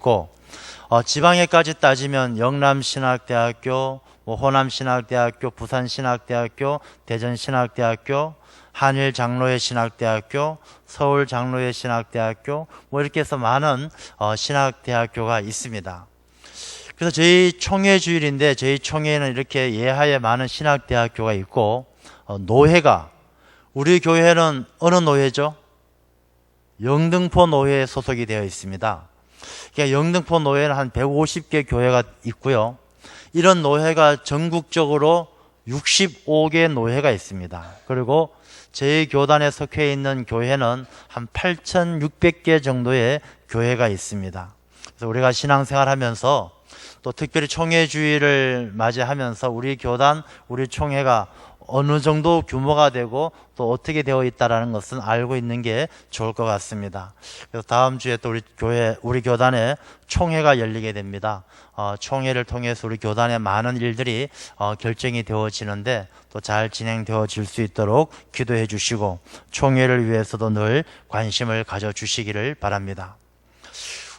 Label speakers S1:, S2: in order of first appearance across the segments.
S1: 있고, 지방에까지 따지면 영남신학대학교, 호남신학대학교, 부산신학대학교, 대전신학대학교, 한일장로회 신학대학교, 서울장로회 신학대학교, 이렇게 해서 많은 신학대학교가 있습니다. 그래서 저희 총회 주일인데 저희 총회에는 이렇게 예하에 많은 신학대학교가 있고, 노회가, 우리 교회는 어느 노회죠? 영등포 노회에 소속이 되어 있습니다. 그러니까 영등포 노회는 한 150개 교회가 있고요. 이런 노회가 전국적으로 65개 노회가 있습니다. 그리고 저희 교단에 속해 있는 교회는 한 8,600개 정도의 교회가 있습니다. 그래서 우리가 신앙생활 하면서 또 특별히 총회 주일을 맞이하면서 우리 교단, 우리 총회가 어느 정도 규모가 되고 또 어떻게 되어 있다는 것은 알고 있는 게 좋을 것 같습니다. 그래서 다음 주에 또 우리 교단에 총회가 열리게 됩니다. 총회를 통해서 우리 교단의 많은 일들이 결정이 되어지는데 또 잘 진행되어질 수 있도록 기도해 주시고 총회를 위해서도 늘 관심을 가져주시기를 바랍니다.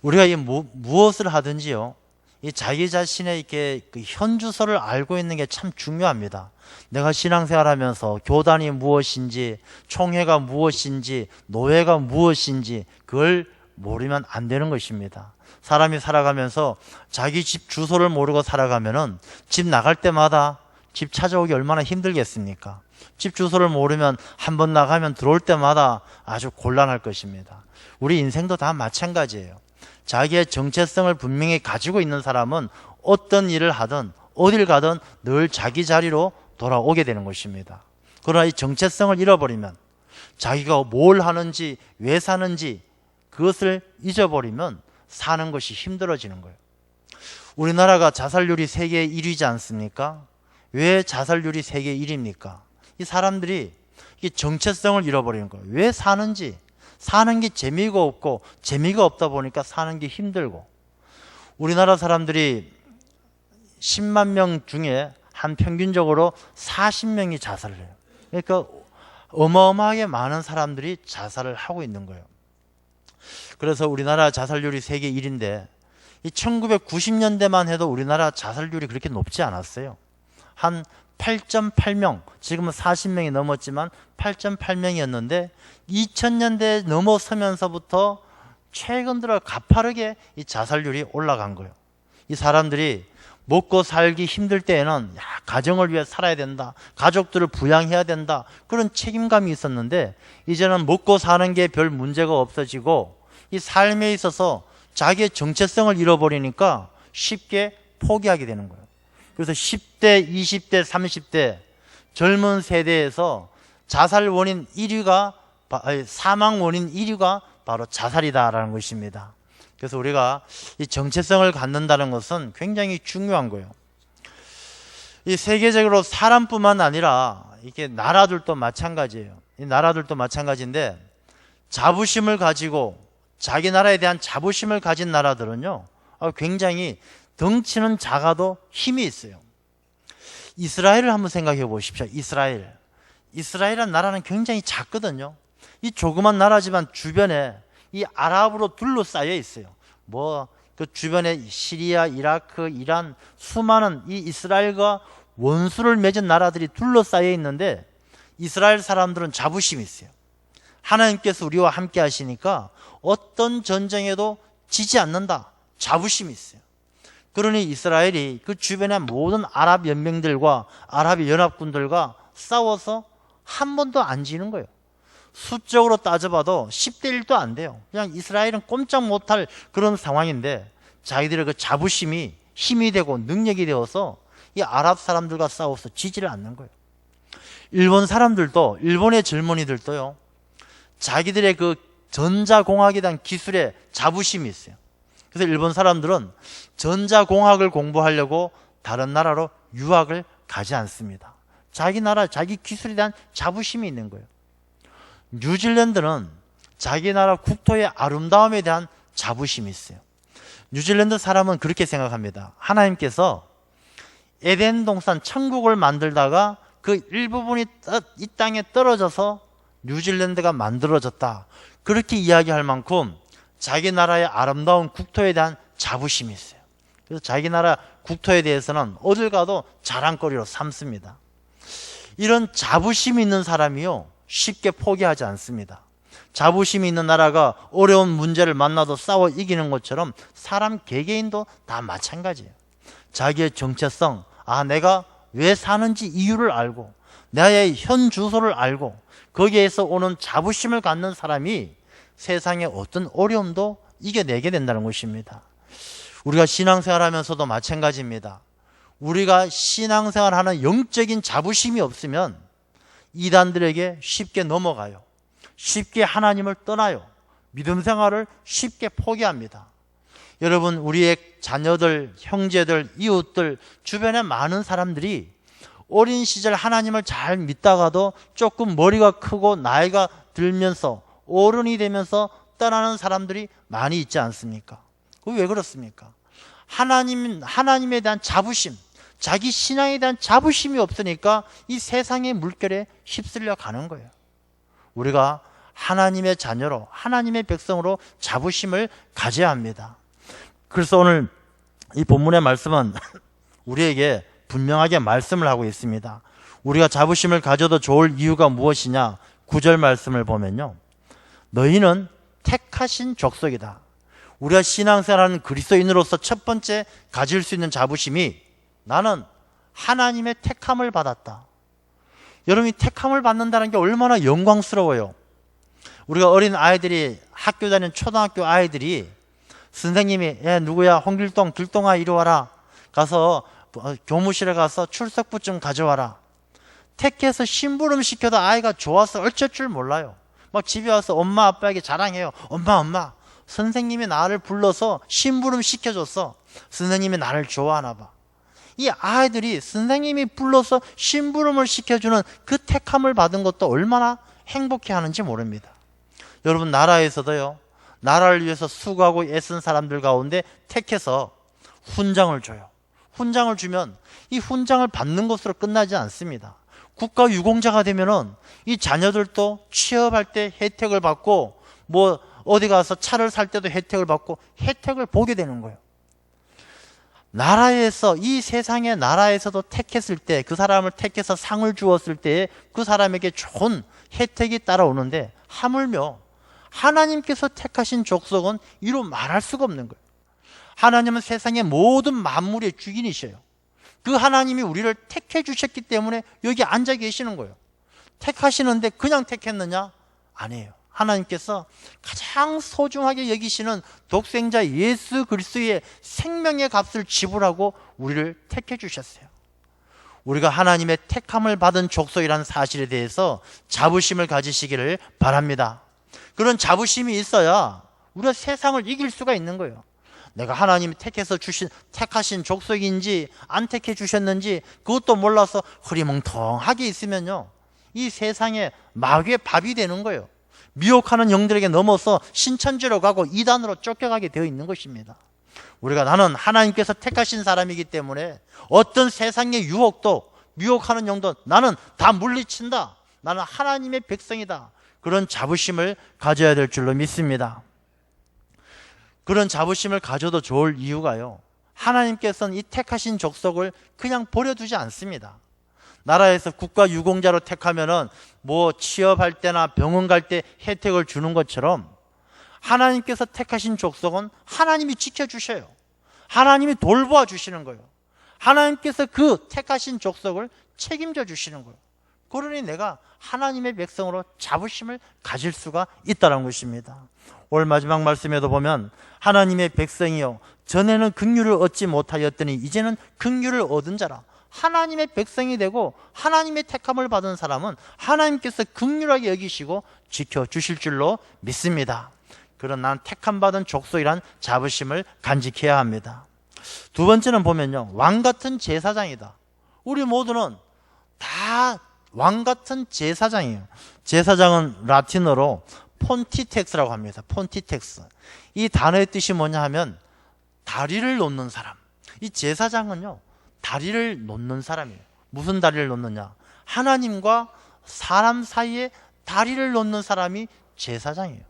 S1: 우리가 무엇을 하든지요, 이 자기 자신의 이렇게 그 현주소를 알고 있는 게 참 중요합니다. 내가 신앙생활 하면서 교단이 무엇인지, 총회가 무엇인지, 노회가 무엇인지 그걸 모르면 안 되는 것입니다. 사람이 살아가면서 자기 집 주소를 모르고 살아가면은 집 나갈 때마다 집 찾아오기 얼마나 힘들겠습니까? 집 주소를 모르면 한번 나가면 들어올 때마다 아주 곤란할 것입니다. 우리 인생도 다 마찬가지예요. 자기의 정체성을 분명히 가지고 있는 사람은 어떤 일을 하든 어딜 가든 늘 자기 자리로 돌아오게 되는 것입니다. 그러나 이 정체성을 잃어버리면, 자기가 뭘 하는지 왜 사는지 그것을 잊어버리면 사는 것이 힘들어지는 거예요. 우리나라가 자살률이 세계 1위지 않습니까? 왜 자살률이 세계 1위입니까? 이 사람들이 이 정체성을 잃어버리는 거예요. 왜 사는지, 사는 게 재미가 없고 재미가 없다 보니까 사는 게 힘들고, 우리나라 사람들이 10만 명 중에 한 평균적으로 40명이 자살을 해요. 그러니까 어마어마하게 많은 사람들이 자살을 하고 있는 거예요. 그래서 우리나라 자살률이 세계 1위인데 이 1990년대만 해도 우리나라 자살률이 그렇게 높지 않았어요. 한 8.8명, 지금은 40명이 넘었지만 8.8명이었는데 2000년대 넘어서면서부터 최근 들어 가파르게 이 자살률이 올라간 거예요. 이 사람들이 먹고 살기 힘들 때에는 가정을 위해 살아야 된다, 가족들을 부양해야 된다, 그런 책임감이 있었는데 이제는 먹고 사는 게 별 문제가 없어지고 이 삶에 있어서 자기의 정체성을 잃어버리니까 쉽게 포기하게 되는 거예요. 그래서 10대, 20대, 30대 젊은 세대에서 자살 원인 1위가, 사망 원인 1위가 바로 자살이다라는 것입니다. 그래서 우리가 이 정체성을 갖는다는 것은 굉장히 중요한 거예요. 이 세계적으로 사람뿐만 아니라 이게 나라들도 마찬가지예요. 이 나라들도 마찬가지인데 자부심을 가지고 자기 나라에 대한 자부심을 가진 나라들은요, 굉장히 덩치는 작아도 힘이 있어요. 이스라엘을 한번 생각해 보십시오. 이스라엘이라는 나라는 굉장히 작거든요. 이 조그만 나라지만 주변에 이 아랍으로 둘러싸여 있어요. 그 주변에 시리아, 이라크, 이란 수많은 이 이스라엘과 원수를 맺은 나라들이 둘러싸여 있는데 이스라엘 사람들은 자부심이 있어요. 하나님께서 우리와 함께 하시니까 어떤 전쟁에도 지지 않는다, 자부심이 있어요. 그러니 이스라엘이 그 주변의 모든 아랍 연맹들과 아랍 연합군들과 싸워서 한 번도 안 지는 거예요. 수적으로 따져봐도 10대 1도 안 돼요. 그냥 이스라엘은 꼼짝 못할 그런 상황인데 자기들의 그 자부심이 힘이 되고 능력이 되어서 이 아랍 사람들과 싸워서 지지를 않는 거예요. 일본 사람들도, 일본의 젊은이들도요, 자기들의 그 전자공학에 대한 기술에 자부심이 있어요. 그래서 일본 사람들은 전자공학을 공부하려고 다른 나라로 유학을 가지 않습니다. 자기 나라, 자기 기술에 대한 자부심이 있는 거예요. 뉴질랜드는 자기 나라 국토의 아름다움에 대한 자부심이 있어요. 뉴질랜드 사람은 그렇게 생각합니다. 하나님께서 에덴 동산 천국을 만들다가 그 일부분이 이 땅에 떨어져서 뉴질랜드가 만들어졌다, 그렇게 이야기할 만큼 자기 나라의 아름다운 국토에 대한 자부심이 있어요. 그래서 자기 나라 국토에 대해서는 어딜 가도 자랑거리로 삼습니다. 이런 자부심이 있는 사람이요, 쉽게 포기하지 않습니다. 자부심이 있는 나라가 어려운 문제를 만나도 싸워 이기는 것처럼 사람 개개인도 다 마찬가지예요. 자기의 정체성, 내가 왜 사는지 이유를 알고 나의 현 주소를 알고 거기에서 오는 자부심을 갖는 사람이 세상의 어떤 어려움도 이겨내게 된다는 것입니다. 우리가 신앙생활하면서도 마찬가지입니다. 우리가 신앙생활하는 영적인 자부심이 없으면 이단들에게 쉽게 넘어가요. 쉽게 하나님을 떠나요. 믿음 생활을 쉽게 포기합니다. 여러분, 우리의 자녀들, 형제들, 이웃들, 주변에 많은 사람들이 어린 시절 하나님을 잘 믿다가도 조금 머리가 크고 나이가 들면서 어른이 되면서 떠나는 사람들이 많이 있지 않습니까? 그게 왜 그렇습니까? 하나님에 대한 자부심, 자기 신앙에 대한 자부심이 없으니까 이 세상의 물결에 휩쓸려 가는 거예요. 우리가 하나님의 자녀로, 하나님의 백성으로 자부심을 가져야 합니다. 그래서 오늘 이 본문의 말씀은 우리에게 분명하게 말씀을 하고 있습니다. 우리가 자부심을 가져도 좋을 이유가 무엇이냐? 9절 말씀을 보면요, 너희는 택하신 족속이다. 우리가 신앙생활하는 그리스도인으로서 첫 번째 가질 수 있는 자부심이, 나는 하나님의 택함을 받았다. 여러분이 택함을 받는다는 게 얼마나 영광스러워요. 우리가 어린 아이들이, 학교 다니는 초등학교 아이들이 선생님이 누구야, 홍길동, 길동아 이리 와라, 가서 교무실에 가서 출석부 좀 가져와라. 택해서 심부름 시켜도 아이가 좋아서 어쩔 줄 몰라요. 막 집에 와서 엄마 아빠에게 자랑해요. 엄마, 선생님이 나를 불러서 심부름 시켜줬어. 선생님이 나를 좋아하나 봐. 이 아이들이 선생님이 불러서 심부름을 시켜주는 그 택함을 받은 것도 얼마나 행복해하는지 모릅니다. 여러분, 나라에서도요, 나라를 위해서 수고하고 애쓴 사람들 가운데 택해서 훈장을 줘요. 훈장을 주면 이 훈장을 받는 것으로 끝나지 않습니다. 국가 유공자가 되면은 이 자녀들도 취업할 때 혜택을 받고, 뭐 어디 가서 차를 살 때도 혜택을 받고 혜택을 보게 되는 거예요. 나라에서, 이 세상의 나라에서도 택했을 때, 그 사람을 택해서 상을 주었을 때 그 사람에게 좋은 혜택이 따라오는데, 하물며 하나님께서 택하신 족속은 이루 말할 수가 없는 거예요. 하나님은 세상의 모든 만물의 주인이셔요. 그 하나님이 우리를 택해 주셨기 때문에 여기 앉아 계시는 거예요. 택하시는데 그냥 택했느냐? 아니에요. 하나님께서 가장 소중하게 여기시는 독생자 예수 그리스도의 생명의 값을 지불하고 우리를 택해 주셨어요. 우리가 하나님의 택함을 받은 족속이라는 사실에 대해서 자부심을 가지시기를 바랍니다. 그런 자부심이 있어야 우리가 세상을 이길 수가 있는 거예요. 내가 하나님이 택하신 족속인지 안 택해 주셨는지 그것도 몰라서 흐리멍텅하게 있으면요, 이 세상에 마귀의 밥이 되는 거예요. 미혹하는 영들에게 넘어서 신천지로 가고 이단으로 쫓겨가게 되어 있는 것입니다. 우리가, 나는 하나님께서 택하신 사람이기 때문에 어떤 세상의 유혹도, 미혹하는 영도 나는 다 물리친다. 나는 하나님의 백성이다. 그런 자부심을 가져야 될 줄로 믿습니다. 그런 자부심을 가져도 좋을 이유가요, 하나님께서는 이 택하신 족속을 그냥 버려두지 않습니다. 나라에서 국가 유공자로 택하면은 뭐 취업할 때나 병원 갈 때 혜택을 주는 것처럼 하나님께서 택하신 족속은 하나님이 지켜주셔요. 하나님이 돌보아 주시는 거예요. 하나님께서 그 택하신 족속을 책임져 주시는 거예요. 그러니 내가 하나님의 백성으로 자부심을 가질 수가 있다는 것입니다. 올 마지막 말씀에도 보면, 하나님의 백성이요, 전에는 긍휼을 얻지 못하였더니 이제는 긍휼을 얻은 자라. 하나님의 백성이 되고 하나님의 택함을 받은 사람은 하나님께서 긍휼하게 여기시고 지켜주실 줄로 믿습니다. 그런 난 택함받은 족속이란 자부심을 간직해야 합니다. 두 번째는 보면요, 왕같은 제사장이다. 우리 모두는 다 왕같은 제사장이에요. 제사장은 라틴어로 폰티텍스라고 합니다. 폰티텍스. 이 단어의 뜻이 뭐냐 하면 다리를 놓는 사람. 이 제사장은요, 다리를 놓는 사람이에요. 무슨 다리를 놓느냐? 하나님과 사람 사이에 다리를 놓는 사람이 제사장이에요.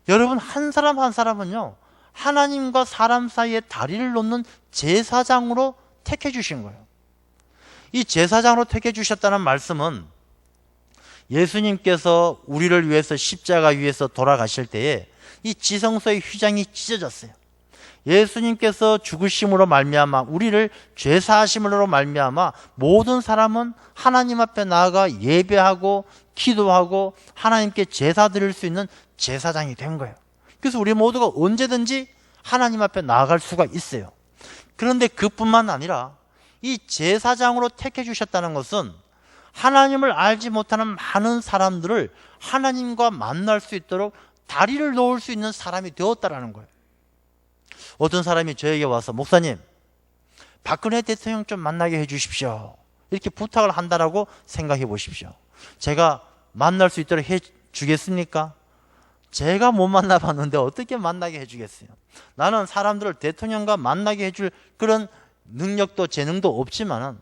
S1: 여러분, 한 사람 한 사람은요, 하나님과 사람 사이에 다리를 놓는 제사장으로 택해 주신 거예요. 이 제사장으로 택해 주셨다는 말씀은 예수님께서 우리를 위해서 십자가 위에서 돌아가실 때에 이 지성소의 휘장이 찢어졌어요. 예수님께서 죽으심으로 말미암아 우리를 죄사하심으로 말미암아 모든 사람은 하나님 앞에 나아가 예배하고 기도하고 하나님께 제사 드릴 수 있는 제사장이 된 거예요. 그래서 우리 모두가 언제든지 하나님 앞에 나아갈 수가 있어요. 그런데 그뿐만 아니라 이 제사장으로 택해 주셨다는 것은 하나님을 알지 못하는 많은 사람들을 하나님과 만날 수 있도록 다리를 놓을 수 있는 사람이 되었다라는 거예요. 어떤 사람이 저에게 와서 목사님, 박근혜 대통령 좀 만나게 해 주십시오, 이렇게 부탁을 한다라고 생각해 보십시오. 제가 만날 수 있도록 해 주겠습니까? 제가 못 만나봤는데 어떻게 만나게 해 주겠어요? 나는 사람들을 대통령과 만나게 해줄 그런 능력도 재능도 없지만은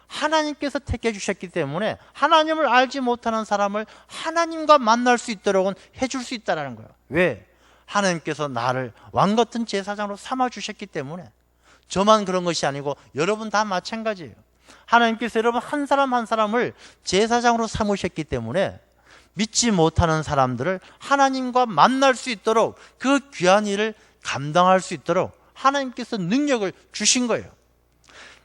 S1: 하나님께서 택해 주셨기 때문에 하나님을 알지 못하는 사람을 하나님과 만날 수 있도록은 해줄 수 있다는 거예요. 왜? 하나님께서 나를 왕같은 제사장으로 삼아 주셨기 때문에. 저만 그런 것이 아니고 여러분 다 마찬가지예요. 하나님께서 여러분 한 사람 한 사람을 제사장으로 삼으셨기 때문에 믿지 못하는 사람들을 하나님과 만날 수 있도록 그 귀한 일을 감당할 수 있도록 하나님께서 능력을 주신 거예요.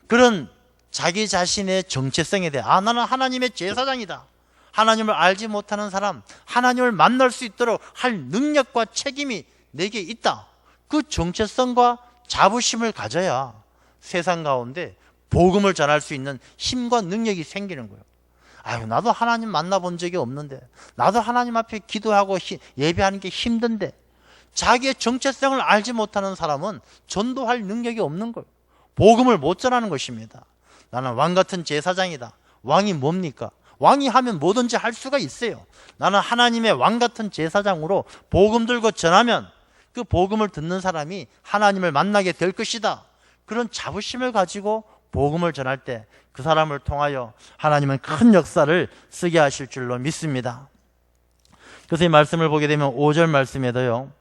S1: 그런 자기 자신의 정체성에 대해 나는 하나님의 제사장이다, 하나님을 알지 못하는 사람, 하나님을 만날 수 있도록 할 능력과 책임이 내게 있다, 그 정체성과 자부심을 가져야 세상 가운데 복음을 전할 수 있는 힘과 능력이 생기는 거예요. 아유, 나도 하나님 만나본 적이 없는데, 나도 하나님 앞에 기도하고 예배하는 게 힘든데, 자기의 정체성을 알지 못하는 사람은 전도할 능력이 없는 거예요. 복음을 못 전하는 것입니다. 나는 왕같은 제사장이다. 왕이 뭡니까? 왕이 하면 뭐든지 할 수가 있어요. 나는 하나님의 왕같은 제사장으로 복음 들고 전하면 그 복음을 듣는 사람이 하나님을 만나게 될 것이다, 그런 자부심을 가지고 복음을 전할 때 그 사람을 통하여 하나님은 큰 역사를 쓰게 하실 줄로 믿습니다. 그래서 이 말씀을 보게 되면 5절 말씀에도요,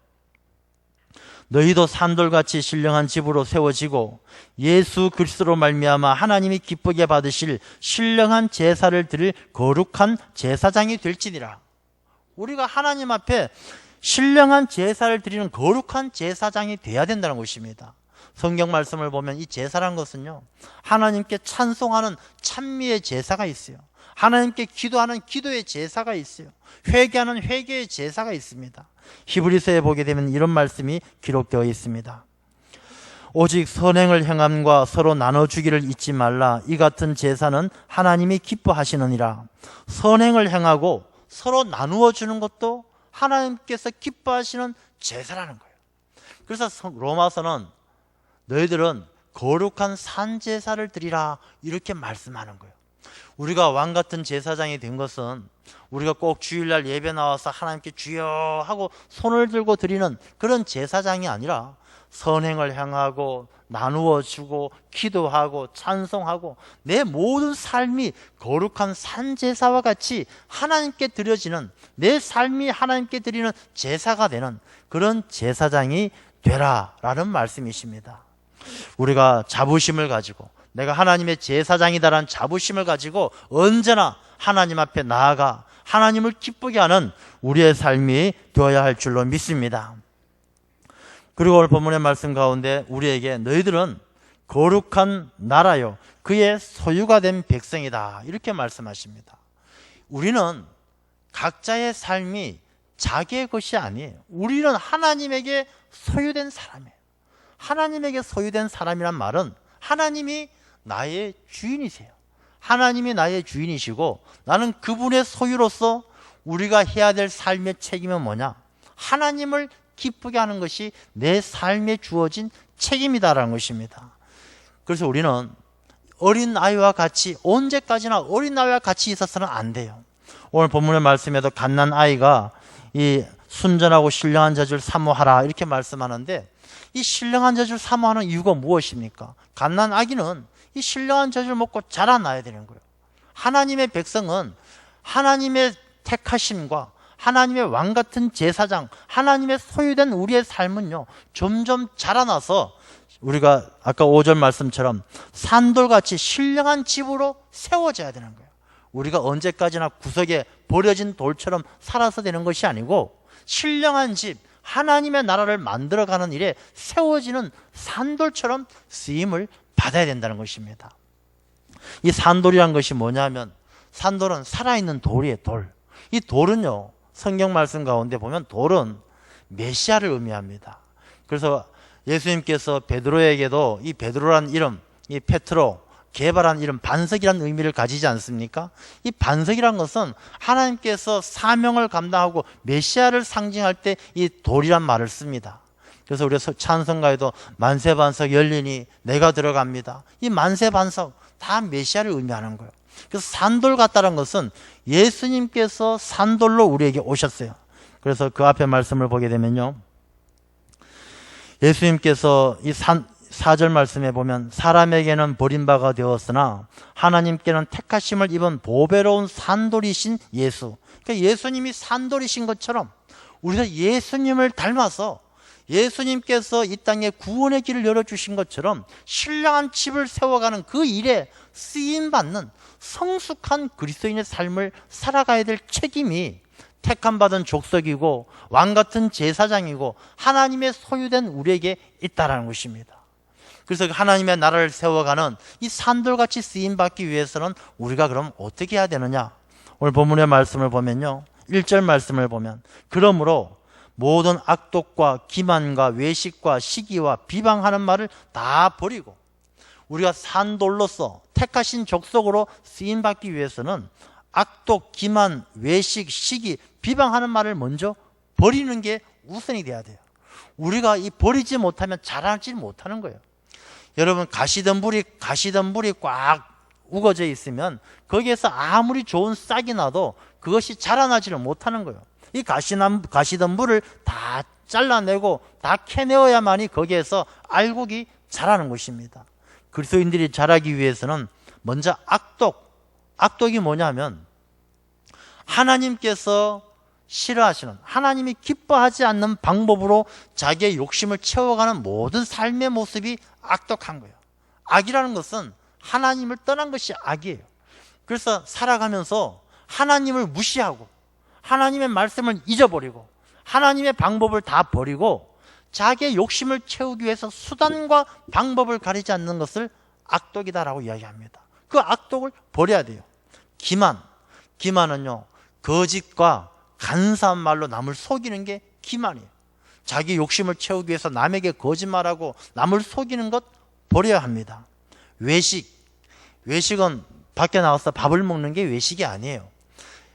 S1: 너희도 산돌같이 신령한 집으로 세워지고 예수 그리스도로 말미암아 하나님이 기쁘게 받으실 신령한 제사를 드릴 거룩한 제사장이 될지니라. 우리가 하나님 앞에 신령한 제사를 드리는 거룩한 제사장이 돼야 된다는 것입니다. 성경 말씀을 보면 이 제사란 것은요, 하나님께 찬송하는 찬미의 제사가 있어요. 하나님께 기도하는 기도의 제사가 있어요. 회개하는 회개의 제사가 있습니다. 히브리서에 보게 되면 이런 말씀이 기록되어 있습니다. 오직 선행을 행함과 서로 나눠주기를 잊지 말라. 이 같은 제사는 하나님이 기뻐하시느니라. 선행을 행하고 서로 나누어 주는 것도 하나님께서 기뻐하시는 제사라는 거예요. 그래서 로마서는 너희들은 거룩한 산제사를 드리라, 이렇게 말씀하는 거예요. 우리가 왕같은 제사장이 된 것은 우리가 꼭 주일날 예배 나와서 하나님께 주여 하고 손을 들고 드리는 그런 제사장이 아니라 선행을 행하고 나누어 주고 기도하고 찬송하고 내 모든 삶이 거룩한 산제사와 같이 하나님께 드려지는, 내 삶이 하나님께 드리는 제사가 되는 그런 제사장이 되라라는 말씀이십니다. 우리가 자부심을 가지고 내가 하나님의 제사장이다라는 자부심을 가지고 언제나 하나님 앞에 나아가 하나님을 기쁘게 하는 우리의 삶이 되어야 할 줄로 믿습니다. 그리고 오늘 본문의 말씀 가운데 우리에게 너희들은 거룩한 나라요 그의 소유가 된 백성이다, 이렇게 말씀하십니다. 우리는 각자의 삶이 자기의 것이 아니에요. 우리는 하나님에게 소유된 사람이에요. 하나님에게 소유된 사람이란 말은 하나님이 나의 주인이세요. 하나님이 나의 주인이시고 나는 그분의 소유로서 우리가 해야 될 삶의 책임은 뭐냐? 하나님을 기쁘게 하는 것이 내 삶에 주어진 책임이다라는 것입니다. 그래서 우리는 어린아이와 같이, 언제까지나 어린아이와 같이 있어서는 안 돼요. 오늘 본문의 말씀에도 갓난아이가 이 순전하고 신령한 젖을 사모하라, 이렇게 말씀하는데 이 신령한 젖을 사모하는 이유가 무엇입니까? 갓난아기는 이 신령한 젖을 먹고 자라나야 되는 거예요. 하나님의 백성은 하나님의 택하심과 하나님의 왕 같은 제사장, 하나님의 소유된 우리의 삶은요, 점점 자라나서 우리가 아까 5절 말씀처럼 산돌같이 신령한 집으로 세워져야 되는 거예요. 우리가 언제까지나 구석에 버려진 돌처럼 살아서 되는 것이 아니고 신령한 집, 하나님의 나라를 만들어가는 일에 세워지는 산돌처럼 쓰임을 받아야 된다는 것입니다. 이 산돌이란 것이 뭐냐면, 산돌은 살아있는 돌이에요. 돌. 이 돌은요, 성경 말씀 가운데 보면 돌은 메시아를 의미합니다. 그래서 예수님께서 베드로에게도 이 베드로란 이름, 이 페트로, 개발한 이름, 반석이라는 의미를 가지지 않습니까? 이 반석이란 것은 하나님께서 사명을 감당하고 메시아를 상징할 때 이 돌이란 말을 씁니다. 그래서 우리 찬송가에도 만세반석 열리니 내가 들어갑니다. 이 만세반석 다 메시아를 의미하는 거예요. 그래서 산돌 같다는 것은 예수님께서 산돌로 우리에게 오셨어요. 그래서 그 앞에 말씀을 보게 되면요, 예수님께서 이 4절 말씀에 보면 사람에게는 버림바가 되었으나 하나님께는 택하심을 입은 보배로운 산돌이신 예수. 그러니까 예수님이 산돌이신 것처럼 우리가 예수님을 닮아서 예수님께서 이 땅에 구원의 길을 열어주신 것처럼 신령한 집을 세워가는 그 일에 쓰임받는 성숙한 그리스도인의 삶을 살아가야 될 책임이 택함받은 족속이고 왕같은 제사장이고 하나님의 소유된 우리에게 있다는 것입니다. 그래서 하나님의 나라를 세워가는 이 산돌같이 쓰임받기 위해서는 우리가 그럼 어떻게 해야 되느냐? 오늘 본문의 말씀을 보면요, 1절 말씀을 보면 그러므로 모든 악독과 기만과 외식과 시기와 비방하는 말을 다 버리고, 우리가 산돌로서 택하신 족속으로 쓰임받기 위해서는 악독, 기만, 외식, 시기, 비방하는 말을 먼저 버리는 게 우선이 돼야 돼요. 우리가 이 버리지 못하면 자라지 못하는 거예요. 여러분, 가시덤불이 꽉 우거져 있으면 거기에서 아무리 좋은 싹이 나도 그것이 자라나지를 못하는 거예요. 이 가시덤불을 다 잘라내고 다 캐내어야만이 거기에서 알곡이 자라는 것입니다. 그리스도인들이 자라기 위해서는 먼저 악독이 뭐냐면 하나님께서 싫어하시는, 하나님이 기뻐하지 않는 방법으로 자기의 욕심을 채워가는 모든 삶의 모습이 악독한 거예요. 악이라는 것은 하나님을 떠난 것이 악이에요. 그래서 살아가면서 하나님을 무시하고 하나님의 말씀을 잊어버리고 하나님의 방법을 다 버리고 자기의 욕심을 채우기 위해서 수단과 방법을 가리지 않는 것을 악독이다라고 이야기합니다. 그 악독을 버려야 돼요. 기만은요, 거짓과 간사한 말로 남을 속이는 게 기만이에요. 자기 욕심을 채우기 위해서 남에게 거짓말하고 남을 속이는 것 버려야 합니다. 외식은 밖에 나가서 밥을 먹는 게 외식이 아니에요.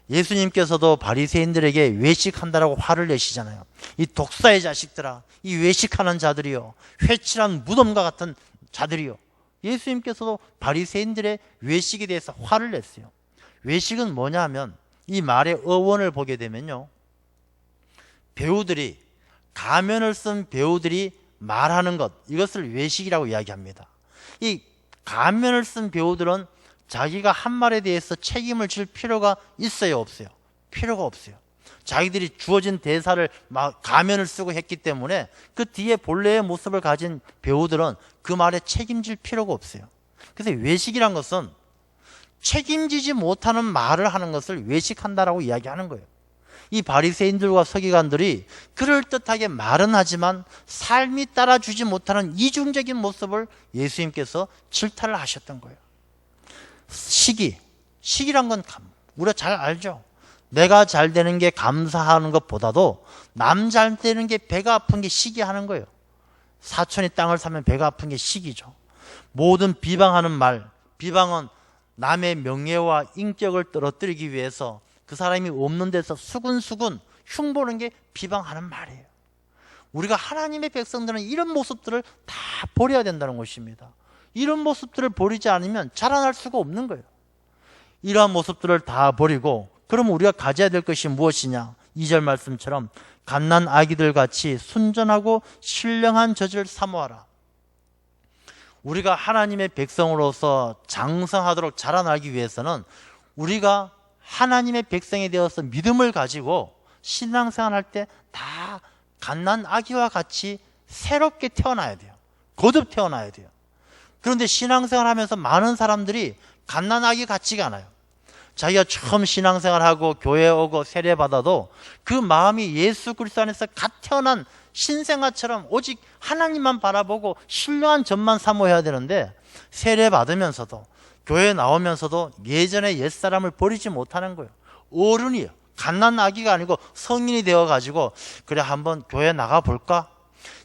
S1: 예수님께서도 바리새인들에게 외식한다라고 화를 내시잖아요. 이 독사의 자식들아, 이 외식하는 자들이요, 회칠한 무덤과 같은 자들이요. 예수님께서도 바리새인들의 외식에 대해서 화를 냈어요. 외식은 뭐냐 하면 이 말의 어원을 보게 되면요, 가면을 쓴 배우들이 말하는 것, 이것을 외식이라고 이야기합니다. 이 가면을 쓴 배우들은 자기가 한 말에 대해서 책임을 질 필요가 있어요, 없어요? 필요가 없어요. 자기들이 주어진 대사를 막 가면을 쓰고 했기 때문에 그 뒤에 본래의 모습을 가진 배우들은 그 말에 책임질 필요가 없어요. 그래서 외식이란 것은 책임지지 못하는 말을 하는 것을 외식한다라고 이야기하는 거예요. 이 바리새인들과 서기관들이 그럴듯하게 말은 하지만 삶이 따라주지 못하는 이중적인 모습을 예수님께서 질타를 하셨던 거예요. 시기란 건 우리가 잘 알죠. 내가 잘 되는 게 감사하는 것보다도 남 잘 되는 게 배가 아픈 게 시기하는 거예요. 사촌이 땅을 사면 배가 아픈 게 시기죠. 모든 비방하는 말, 비방은 남의 명예와 인격을 떨어뜨리기 위해서 그 사람이 없는 데서 수근수근 흉보는 게 비방하는 말이에요. 우리가 하나님의 백성들은 이런 모습들을 다 버려야 된다는 것입니다. 이런 모습들을 버리지 않으면 자라날 수가 없는 거예요. 이러한 모습들을 다 버리고, 그럼 우리가 가져야 될 것이 무엇이냐? 2절 말씀처럼 갓난 아기들 같이 순전하고 신령한 젖을 사모하라. 우리가 하나님의 백성으로서 장성하도록 자라나기 위해서는 우리가 하나님의 백성이 되어서 믿음을 가지고 신앙생활 할 때 다 갓난 아기와 같이 새롭게 태어나야 돼요. 거듭 태어나야 돼요. 그런데 신앙생활 하면서 많은 사람들이 갓난 아기 같지가 않아요. 자기가 처음 신앙생활하고 교회 오고 세례받아도 그 마음이 예수 그리스도 안에서 갓 태어난 신생아처럼 오직 하나님만 바라보고 신령한 점만 사모해야 되는데, 세례받으면서도 교회 나오면서도 예전의 옛사람을 버리지 못하는 거예요. 어른이에요. 갓난 아기가 아니고 성인이 되어가지고 그래 한번 교회 나가볼까?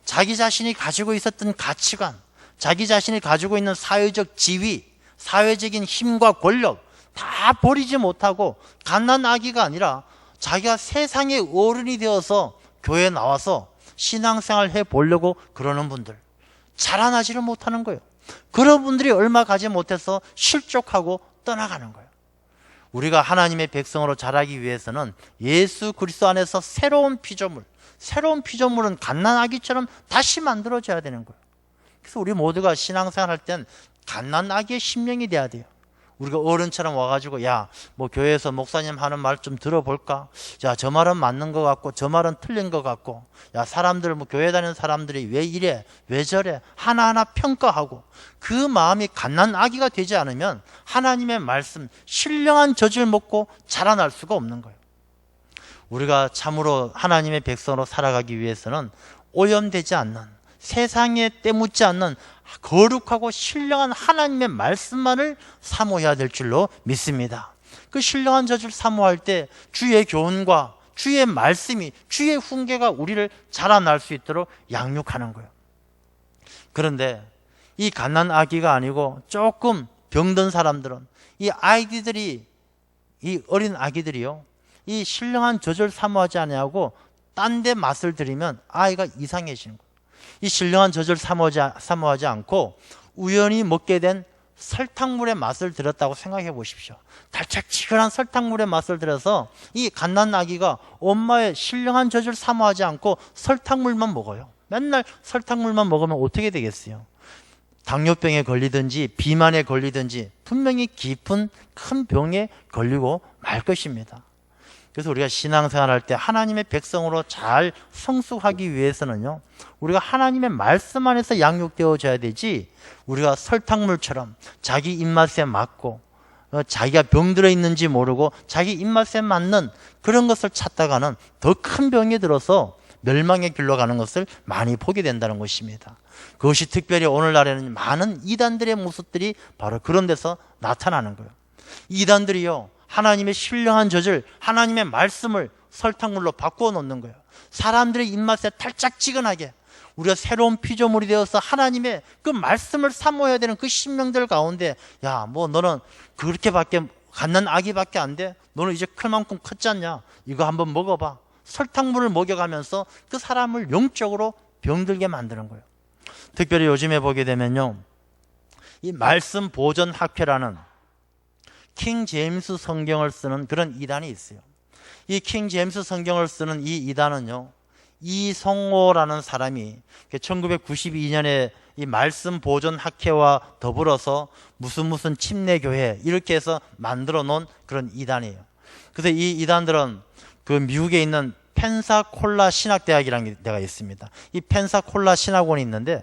S1: 자기 자신이 가지고 있었던 가치관, 자기 자신이 가지고 있는 사회적 지위, 사회적인 힘과 권력 다 버리지 못하고 갓난 아기가 아니라 자기가 세상의 어른이 되어서 교회에 나와서 신앙생활 해보려고 그러는 분들, 자라나지를 못하는 거예요. 그런 분들이 얼마 가지 못해서 실족하고 떠나가는 거예요. 우리가 하나님의 백성으로 자라기 위해서는 예수 그리스도 안에서 새로운 피조물은 갓난 아기처럼 다시 만들어져야 되는 거예요. 그래서 우리 모두가 신앙생활 할 땐 갓난 아기의 심령이 돼야 돼요. 우리가 어른처럼 와가지고 야, 뭐 교회에서 목사님 하는 말 좀 들어볼까? 야, 저 말은 맞는 것 같고 저 말은 틀린 것 같고, 야, 사람들 뭐 교회 다니는 사람들이 왜 이래 왜 저래 하나하나 평가하고, 그 마음이 갓난 아기가 되지 않으면 하나님의 말씀 신령한 젖을 먹고 자라날 수가 없는 거예요. 우리가 참으로 하나님의 백성으로 살아가기 위해서는 오염되지 않는, 세상에 때묻지 않는 거룩하고 신령한 하나님의 말씀만을 사모해야 될 줄로 믿습니다. 그 신령한 젖을 사모할 때 주의 교훈과 주의 말씀이, 주의 훈계가 우리를 자라날 수 있도록 양육하는 거예요. 그런데 이 갓난 아기가 아니고 조금 병든 사람들은, 이 어린 아기들이요, 이 신령한 젖을 사모하지 아니하고 딴 데 맛을 들이면 아이가 이상해지는 거예요. 이 신령한 젖을 사모하지 않고 우연히 먹게 된 설탕물의 맛을 들었다고 생각해 보십시오. 달짝지근한 설탕물의 맛을 들어서 이 갓난 아기가 엄마의 신령한 젖을 사모하지 않고 설탕물만 먹어요. 맨날 설탕물만 먹으면 어떻게 되겠어요? 당뇨병에 걸리든지 비만에 걸리든지 분명히 깊은 큰 병에 걸리고 말 것입니다. 그래서 우리가 신앙생활 할 때 하나님의 백성으로 잘 성숙하기 위해서는요, 우리가 하나님의 말씀 안에서 양육되어져야 되지, 우리가 설탕물처럼 자기 입맛에 맞고 자기가 병들어 있는지 모르고 자기 입맛에 맞는 그런 것을 찾다가는 더 큰 병에 들어서 멸망의 길로 가는 것을 많이 보게 된다는 것입니다. 그것이 특별히 오늘날에는 많은 이단들의 모습들이 바로 그런 데서 나타나는 거예요. 이단들이요, 하나님의 신령한 젖을, 하나님의 말씀을 설탕물로 바꾸어 놓는 거예요. 사람들의 입맛에 달짝지근하게 우리가 새로운 피조물이 되어서 하나님의 그 말씀을 사모해야 되는 그 신명들 가운데, 야, 뭐 너는 그렇게밖에 갓난 아기밖에 안 돼? 너는 이제 클 만큼 컸지 않냐? 이거 한번 먹어봐. 설탕물을 먹여가면서 그 사람을 영적으로 병들게 만드는 거예요. 특별히 요즘에 보게 되면요, 이 말씀 보존 학회라는 킹 제임스 성경을 쓰는 그런 이단이 있어요. 이 킹 제임스 성경을 쓰는 이 이단은요, 이성호라는 사람이 1992년에 이 말씀 보존 학회와 더불어서 무슨 침례교회 이렇게 해서 만들어 놓은 그런 이단이에요. 그래서 이 이단들은 그 미국에 있는 펜사콜라 신학대학이라는 데가 있습니다. 이 펜사콜라 신학원이 있는데,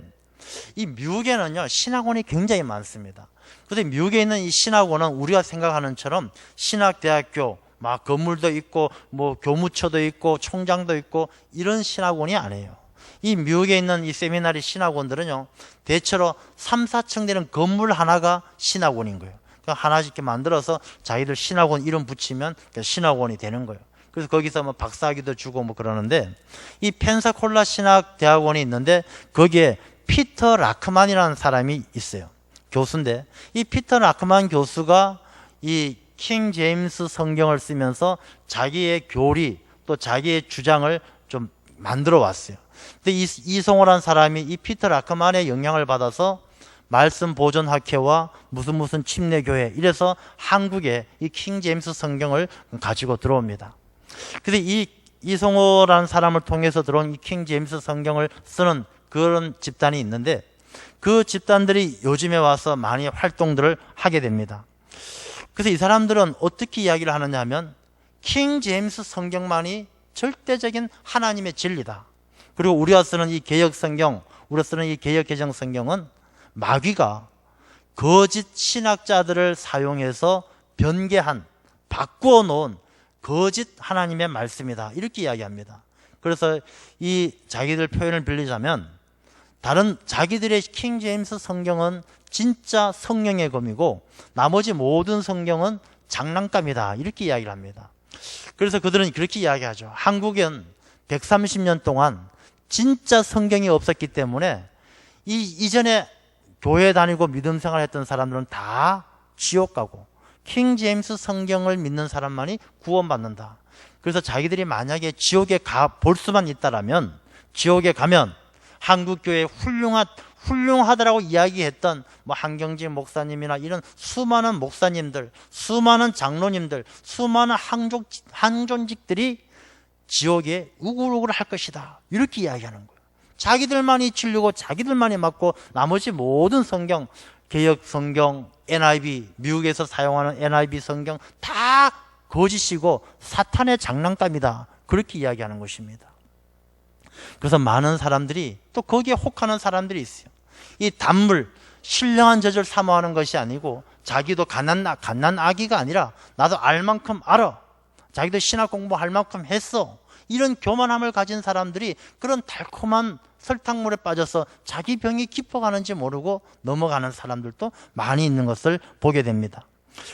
S1: 이 미국에는요 신학원이 굉장히 많습니다. 그런데 미국에 있는 이 신학원은 우리가 생각하는 처럼 신학대학교 막 건물도 있고 뭐 교무처도 있고 총장도 있고 이런 신학원이 아니에요. 이 미국에 있는 이 세미나리 신학원들은요, 대체로 3, 4층 되는 건물 하나가 신학원인 거예요. 그러니까 하나씩 이렇게 만들어서 자기들 신학원 이름 붙이면 신학원이 되는 거예요. 그래서 거기서 뭐 박사학위도 주고 뭐 그러는데, 이 펜사콜라 신학대학원이 있는데 거기에 피터 라크만이라는 사람이 있어요. 교수인데, 이 피터 라크만 교수가 이 킹 제임스 성경을 쓰면서 자기의 교리 또 자기의 주장을 좀 만들어 왔어요. 근데 이성호라는 사람이 이 피터 라크만의 영향을 받아서 말씀 보존 학회와 무슨 침례교회 이래서 한국에 이 킹 제임스 성경을 가지고 들어옵니다. 그래서 이 이성호라는 사람을 통해서 들어온 이 킹 제임스 성경을 쓰는 그런 집단이 있는데, 그 집단들이 요즘에 와서 많이 활동들을 하게 됩니다. 그래서 이 사람들은 어떻게 이야기를 하느냐 하면, 킹 제임스 성경만이 절대적인 하나님의 진리다. 그리고 우리가 쓰는 이 개역 성경, 우리가 쓰는 이 개역 개정 성경은 마귀가 거짓 신학자들을 사용해서 변개한, 바꾸어 놓은 거짓 하나님의 말씀이다. 이렇게 이야기합니다. 그래서 이 자기들 표현을 빌리자면 다른 자기들의 킹 제임스 성경은 진짜 성령의 검이고 나머지 모든 성경은 장난감이다. 이렇게 이야기를 합니다. 그래서 그들은 그렇게 이야기하죠. 한국엔 130년 동안 진짜 성경이 없었기 때문에 이전에 교회 다니고 믿음 생활했던 사람들은 다 지옥 가고 킹 제임스 성경을 믿는 사람만이 구원받는다. 그래서 자기들이 만약에 지옥에 볼 수만 있다라면 지옥에 가면 한국교회 훌륭하다라고 이야기했던 뭐 한경진 목사님이나 이런 수많은 목사님들, 수많은 장로님들, 수많은 항존직들이 지옥에 우글우글 할 것이다. 이렇게 이야기하는 거예요. 자기들만이 치려고 자기들만이 맞고 나머지 모든 성경, 개역 성경, NIV, 미국에서 사용하는 NIV 성경 다 거짓이고 사탄의 장난감이다. 그렇게 이야기하는 것입니다. 그래서 많은 사람들이 또 거기에 혹하는 사람들이 있어요. 이 단물, 신령한 젖을 사모하는 것이 아니고 자기도 갓난 아기가 아니라 나도 알 만큼 알아. 자기도 신학 공부할 만큼 했어. 이런 교만함을 가진 사람들이 그런 달콤한 설탕물에 빠져서 자기 병이 깊어가는지 모르고 넘어가는 사람들도 많이 있는 것을 보게 됩니다.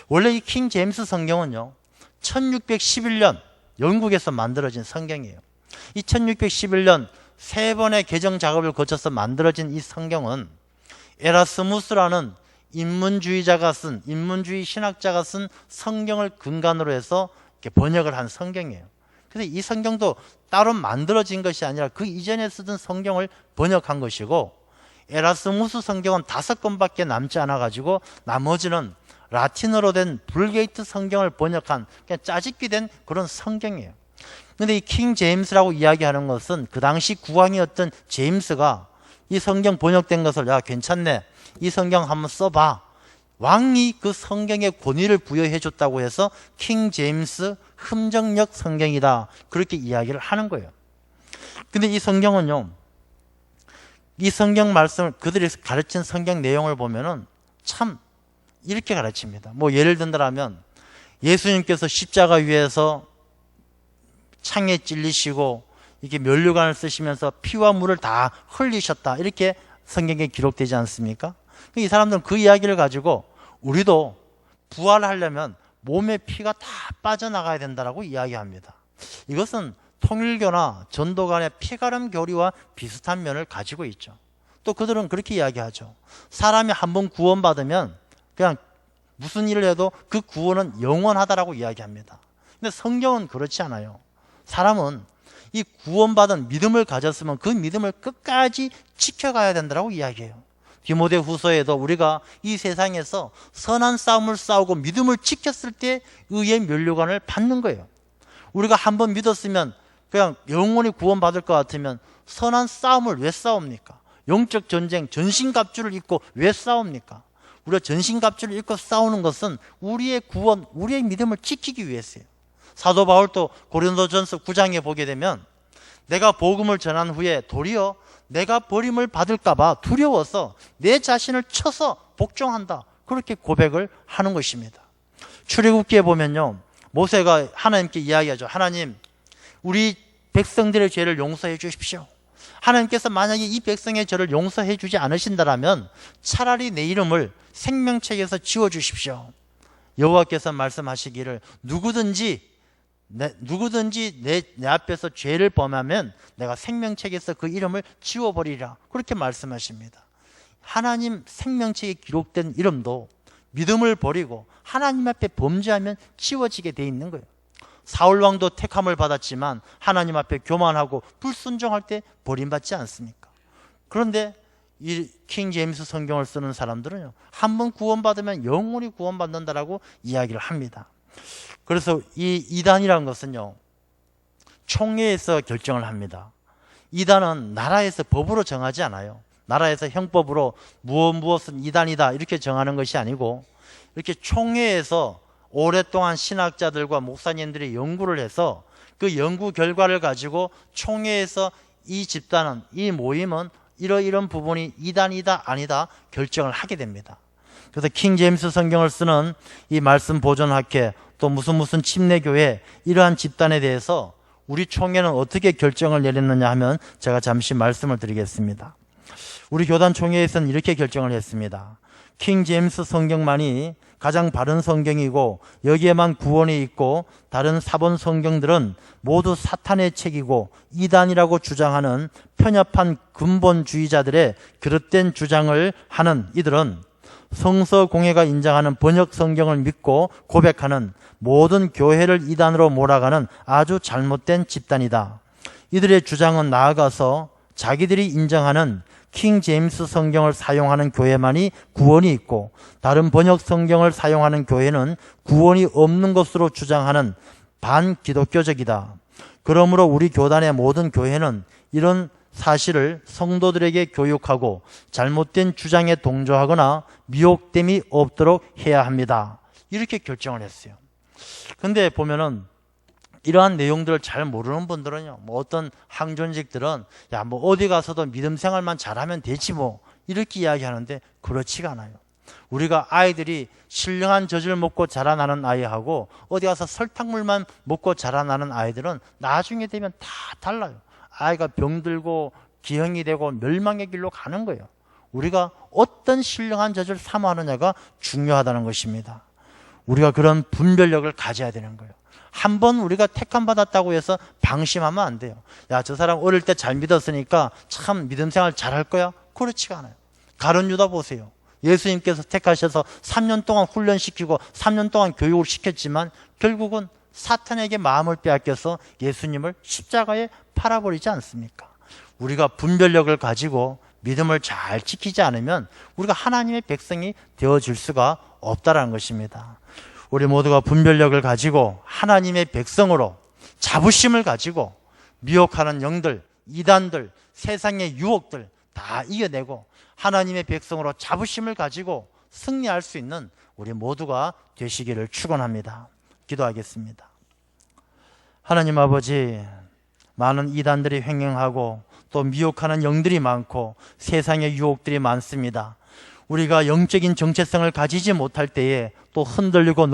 S1: 원래 이 킹 제임스 성경은요 1611년 영국에서 만들어진 성경이에요. 이 1611년 3번의 개정 작업을 거쳐서 만들어진 이 성경은 에라스무스라는 인문주의 신학자가 쓴 성경을 근간으로 해서 이렇게 번역을 한 성경이에요. 그래서 이 성경도 따로 만들어진 것이 아니라 그 이전에 쓰던 성경을 번역한 것이고 에라스무스 성경은 5권밖에 남지 않아 가지고 나머지는 라틴어로 된 불게이트 성경을 번역한 그냥 짜집기 된 그런 성경이에요. 그런데 이 킹 제임스라고 이야기하는 것은 그 당시 국왕이었던 제임스가 이 성경 번역된 것을 야 괜찮네, 이 성경 한번 써봐. 왕이 그 성경에 권위를 부여해 줬다고 해서 킹 제임스 흠정역 성경이다. 그렇게 이야기를 하는 거예요. 근데 이 성경은요, 이 성경 말씀을 그들이 가르친 성경 내용을 보면은 참 이렇게 가르칩니다. 뭐 예를 든다면 예수님께서 십자가 위에서 창에 찔리시고 이렇게 면류관을 쓰시면서 피와 물을 다 흘리셨다. 이렇게 성경에 기록되지 않습니까? 이 사람들은 그 이야기를 가지고 우리도 부활하려면 몸의 피가 다 빠져나가야 된다라고 이야기합니다. 이것은 통일교나 전도 간의 피가름 교리와 비슷한 면을 가지고 있죠. 또 그들은 그렇게 이야기하죠. 사람이 한번 구원받으면 그냥 무슨 일을 해도 그 구원은 영원하다라고 이야기합니다. 근데 성경은 그렇지 않아요. 사람은 이 구원받은 믿음을 가졌으면 그 믿음을 끝까지 지켜가야 된다라고 이야기해요. 디모데 후서에도 우리가 이 세상에서 선한 싸움을 싸우고 믿음을 지켰을 때 의의 면류관을 받는 거예요. 우리가 한번 믿었으면 그냥 영원히 구원받을 것 같으면 선한 싸움을 왜 싸웁니까? 영적 전쟁, 전신갑주를 입고 왜 싸웁니까? 우리가 전신갑주를 입고 싸우는 것은 우리의 구원, 우리의 믿음을 지키기 위해서예요. 사도 바울도 고린도전서 9장에 보게 되면 내가 복음을 전한 후에 도리어 내가 버림을 받을까 봐 두려워서 내 자신을 쳐서 복종한다. 그렇게 고백을 하는 것입니다. 출애굽기에 보면요, 모세가 하나님께 이야기하죠. 하나님, 우리 백성들의 죄를 용서해 주십시오. 하나님께서 만약에 이 백성의 죄를 용서해 주지 않으신다면 차라리 내 이름을 생명책에서 지워주십시오. 여호와께서 말씀하시기를 누구든지 내 앞에서 죄를 범하면 내가 생명책에서 그 이름을 지워버리라. 그렇게 말씀하십니다. 하나님 생명책에 기록된 이름도 믿음을 버리고 하나님 앞에 범죄하면 지워지게 돼 있는 거예요. 사울왕도 택함을 받았지만 하나님 앞에 교만하고 불순종할 때 버림받지 않습니까? 그런데 이 킹 제임스 성경을 쓰는 사람들은요, 한번 구원받으면 영원히 구원받는다라고 이야기를 합니다. 그래서 이 이단이라는 것은요, 총회에서 결정을 합니다. 이단은 나라에서 법으로 정하지 않아요. 나라에서 형법으로 무엇은 이단이다 이렇게 정하는 것이 아니고 이렇게 총회에서 오랫동안 신학자들과 목사님들이 연구를 해서 그 연구 결과를 가지고 총회에서 이 집단은, 이 모임은 이런 부분이 이단이다 아니다 결정을 하게 됩니다. 그래서 킹 제임스 성경을 쓰는 이 말씀 보존학회 또 무슨 침례교회 이러한 집단에 대해서 우리 총회는 어떻게 결정을 내렸느냐 하면 제가 잠시 말씀을 드리겠습니다. 우리 교단 총회에서는 이렇게 결정을 했습니다. 킹 제임스 성경만이 가장 바른 성경이고 여기에만 구원이 있고 다른 사본 성경들은 모두 사탄의 책이고 이단이라고 주장하는 편협한 근본주의자들의 그릇된 주장을 하는 이들은 성서공회가 인정하는 번역 성경을 믿고 고백하는 모든 교회를 이단으로 몰아가는 아주 잘못된 집단이다. 이들의 주장은 나아가서 자기들이 인정하는 킹 제임스 성경을 사용하는 교회만이 구원이 있고 다른 번역 성경을 사용하는 교회는 구원이 없는 것으로 주장하는 반기독교적이다. 그러므로 우리 교단의 모든 교회는 이런 사실을 성도들에게 교육하고 잘못된 주장에 동조하거나 미혹됨이 없도록 해야 합니다. 이렇게 결정을 했어요. 근데 보면은 이러한 내용들을 잘 모르는 분들은요, 뭐 어떤 항존직들은 야, 뭐 어디 가서도 믿음 생활만 잘하면 되지 뭐 이렇게 이야기하는데 그렇지가 않아요. 우리가 아이들이 신령한 젖을 먹고 자라나는 아이하고 어디 가서 설탕물만 먹고 자라나는 아이들은 나중에 되면 다 달라요. 아이가 병들고 기형이 되고 멸망의 길로 가는 거예요. 우리가 어떤 신령한 젖을 사모하느냐가 중요하다는 것입니다. 우리가 그런 분별력을 가져야 되는 거예요. 한번 우리가 택함 받았다고 해서 방심하면 안 돼요. 야, 저 사람 어릴 때 잘 믿었으니까 참 믿음 생활 잘할 거야? 그렇지가 않아요. 가룟 유다 보세요. 예수님께서 택하셔서 3년 동안 훈련시키고 3년 동안 교육을 시켰지만 결국은 사탄에게 마음을 빼앗겨서 예수님을 십자가에 팔아버리지 않습니까? 우리가 분별력을 가지고 믿음을 잘 지키지 않으면 우리가 하나님의 백성이 되어줄 수가 없다는 것입니다. 우리 모두가 분별력을 가지고 하나님의 백성으로 자부심을 가지고 미혹하는 영들, 이단들, 세상의 유혹들 다 이겨내고 하나님의 백성으로 자부심을 가지고 승리할 수 있는 우리 모두가 되시기를 축원합니다. 기도하겠습니다. 하나님 아버지, 많은 이단들이 횡행하고 또 미혹하는 영들이 많고 세상의 유혹들이 많습니다. 우리가 영적인 정체성을 가지지 못할 때에 또 흔들리고